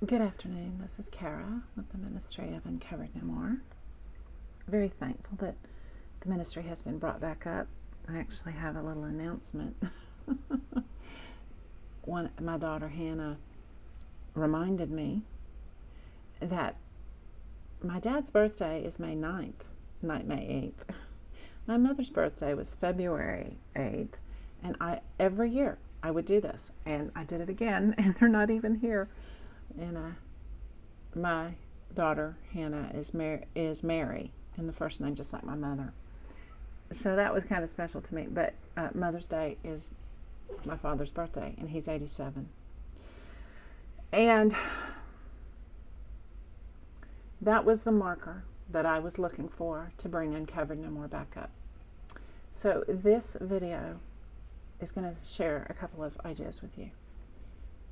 Good afternoon. This is Kara with the Ministry of Uncovered No More. Very thankful that the ministry has been brought back up. I actually have a little announcement. My daughter Hannah reminded me that my dad's birthday is May 9th, not May 8th. My mother's birthday was February 8th, and every year I would do this, and I did it again, and they're not even here. And my daughter Hannah is Mary, and the first name just like my mother. So that was kind of special to me. But Mother's Day is my father's birthday, and he's 87. And that was the marker that I was looking for to bring Uncovered No More back up. So this video is going to share a couple of ideas with you,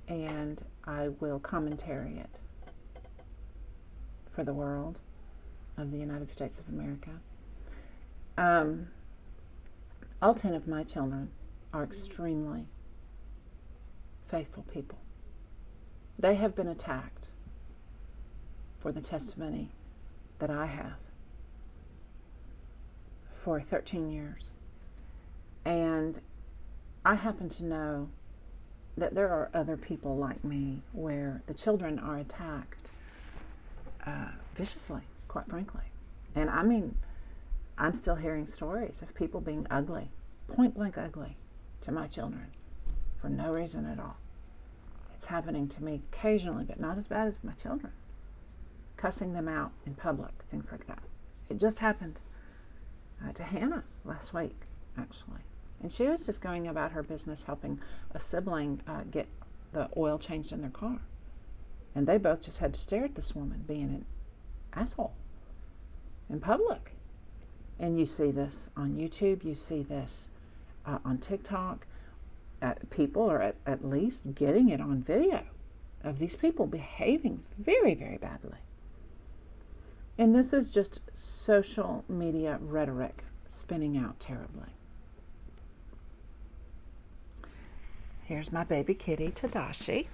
and I will commentary it for the world of the United States of America. All 10 of my children are extremely faithful people. They have been attacked for the testimony that I have for 13 years. And I happen to know that there are other people like me where the children are attacked viciously, quite frankly. And I mean, I'm still hearing stories of people being ugly, point blank ugly, to my children for no reason at all. It's happening to me occasionally, but not as bad as my children. Cussing them out in public, things like that. It just happened to Hannah last week, actually. And she was just going about her business helping a sibling get the oil changed in their car. And they both just had to stare at this woman being an asshole in public. And you see this on YouTube, you see this on TikTok. People are at least getting it on video of these people behaving very, very badly. And this is just social media rhetoric spinning out terribly. Here's my baby kitty, Tadashi.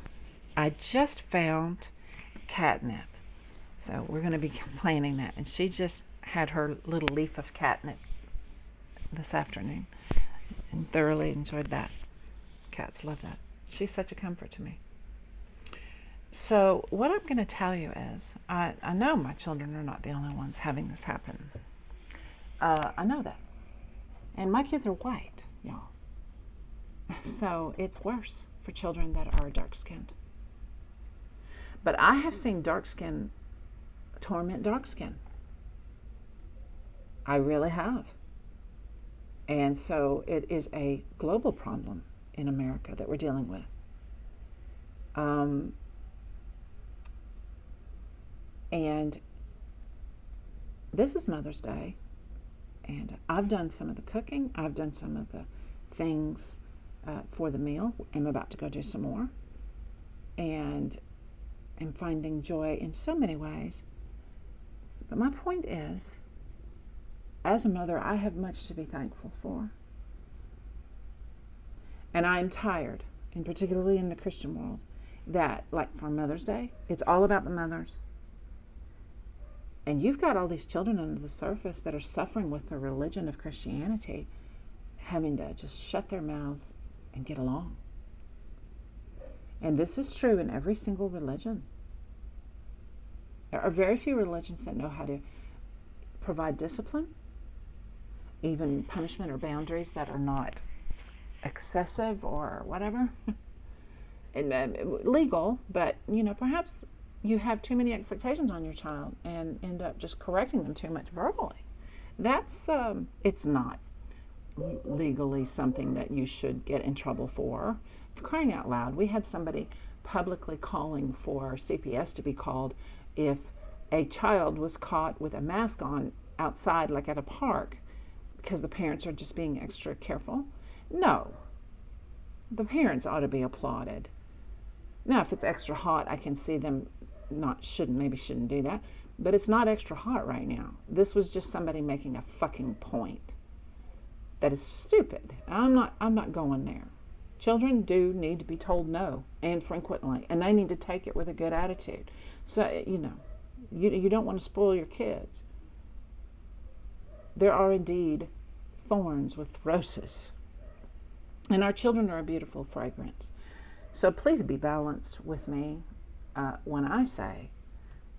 I just found catnip. So we're going to be planting that. And she just had her little leaf of catnip this afternoon and thoroughly enjoyed that. Cats love that. She's such a comfort to me. So what I'm going to tell you is, I know my children are not the only ones having this happen. I know that. And my kids are white, y'all. So it's worse for children that are dark-skinned. But I have seen dark skin torment dark skin. I really have. And so it is a global problem in America that we're dealing with. And this is Mother's Day, and I've done some of the cooking. I've done some of the things for the meal. I'm about to go do some more. And I'm finding joy in so many ways. But my point is, as a mother, I have much to be thankful for. And I'm tired, and particularly in the Christian world, that, like for Mother's Day, it's all about the mothers. And you've got all these children under the surface that are suffering with the religion of Christianity, having to just shut their mouths and get along. And this is true in every single religion. There are very few religions that know how to provide discipline, even punishment or boundaries that are not excessive or whatever. And, legal, but perhaps you have too many expectations on your child and end up just correcting them too much verbally. That's it's not legally something that you should get in trouble for. For crying out loud, we had somebody publicly calling for CPS to be called if a child was caught with a mask on outside, like at a park, because the parents are just being extra careful. No, the parents ought to be applauded. Now, if it's extra hot, I can see them shouldn't do that. But it's not extra hot right now. This was just somebody making a fucking point that is stupid. I'm not going there. Children do need to be told no, and frequently, and they need to take it with a good attitude. So, you don't want to spoil your kids. There are indeed thorns with roses, and our children are a beautiful fragrance. So please be balanced with me when I say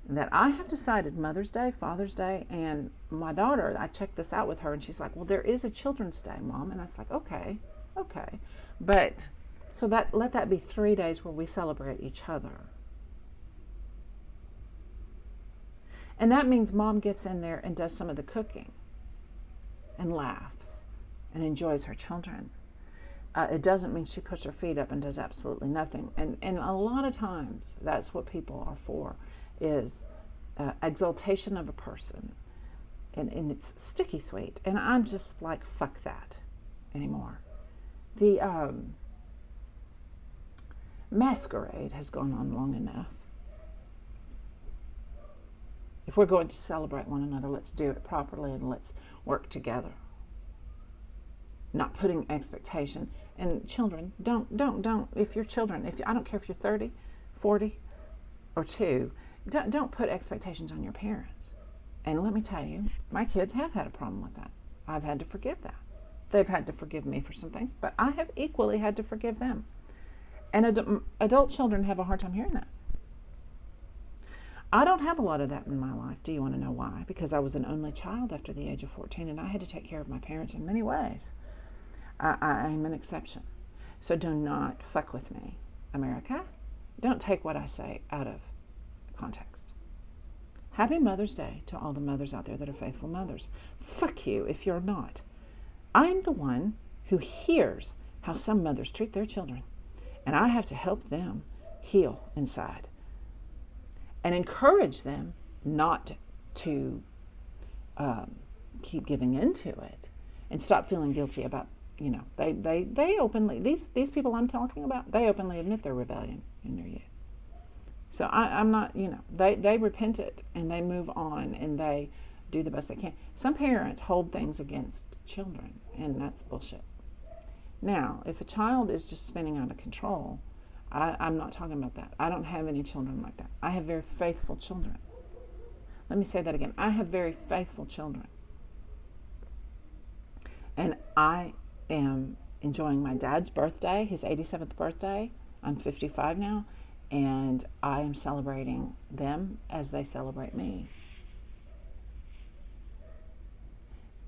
that I have decided Mother's Day, Father's Day, and my daughter, I checked this out with her, and she's like, well, there is a Children's Day, Mom. And I was like, okay. But, so let that be 3 days where we celebrate each other. And that means Mom gets in there and does some of the cooking and laughs and enjoys her children. It doesn't mean she puts her feet up and does absolutely nothing. And a lot of times, that's what people are for, is exaltation of a person. And it's sticky sweet. And I'm just like, fuck that anymore. The masquerade has gone on long enough. If we're going to celebrate one another, let's do it properly and let's work together. Not putting expectation. And children, don't, if you're children, I don't care if you're 30, 40, or 2, don't put expectations on your parents. And let me tell you, my kids have had a problem with that. I've had to forgive that. They've had to forgive me for some things, but I have equally had to forgive them. And adult children have a hard time hearing that. I don't have a lot of that in my life. Do you want to know why? Because I was an only child after the age of 14, and I had to take care of my parents in many ways. I'm an exception. So do not fuck with me, America. Don't take what I say out of context. Happy Mother's Day to all the mothers out there that are faithful mothers. Fuck you if you're not. I'm the one who hears how some mothers treat their children, and I have to help them heal inside and encourage them not to keep giving into it and stop feeling guilty about, they openly, these people I'm talking about, they openly admit their rebellion in their youth. So I'm not, they repent it and they move on and they do the best they can. Some parents hold things against children, and that's bullshit. Now, if a child is just spinning out of control, I'm not talking about that. I don't have any children like that. I have very faithful children. Let me say that again. I have very faithful children. And I am enjoying my dad's birthday, his 87th birthday. I'm 55 now, and I am celebrating them as they celebrate me.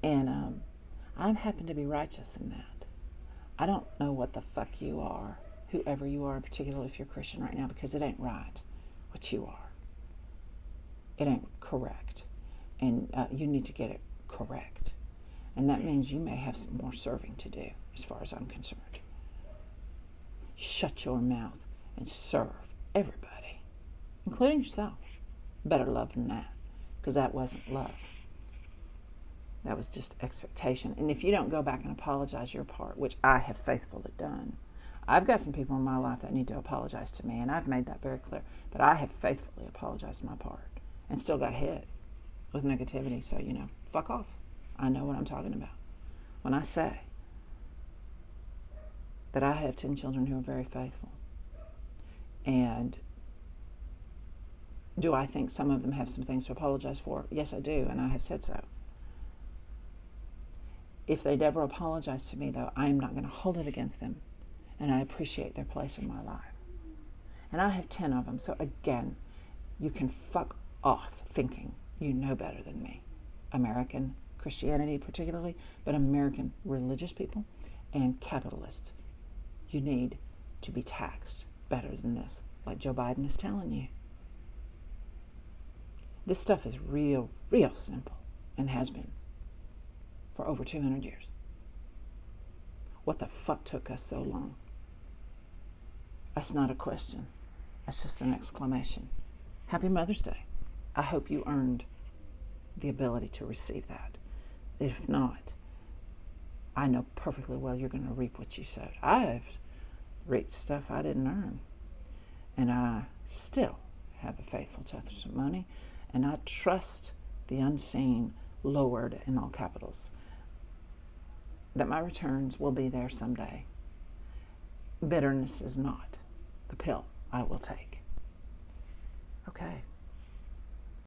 And I happen to be righteous in that. I don't know what the fuck you are, whoever you are, particularly if you're Christian right now, because it ain't right what you are. It ain't correct. And you need to get it correct. And that means you may have some more serving to do, as far as I'm concerned. Shut your mouth and serve everybody, including yourself. Better love than that, because that wasn't love. That was just expectation. And if you don't go back and apologize your part, which I have faithfully done, I've got some people in my life that need to apologize to me, and I've made that very clear. But I have faithfully apologized my part and still got hit with negativity. So, fuck off. I know what I'm talking about when I say that I have 10 children who are very faithful. And do I think some of them have some things to apologize for? Yes, I do, and I have said so. If they'd ever apologize to me, though, I'm not going to hold it against them, and I appreciate their place in my life. And I have 10 of them, so again, you can fuck off thinking you know better than me. American Christianity particularly, but American religious people and capitalists. You need to be taxed better than this, like Joe Biden is telling you. This stuff is real simple, and has been for over 200 years. What the fuck took us so long? That's not a question. That's just an exclamation. Happy Mother's Day. I hope you earned the ability to receive that. If not, I know perfectly well you're going to reap what you sowed. I've reaped stuff I didn't earn. And I still have a faithful testimony. And I trust the unseen, Lord, in all capitals, that my returns will be there someday. Bitterness is not the pill I will take.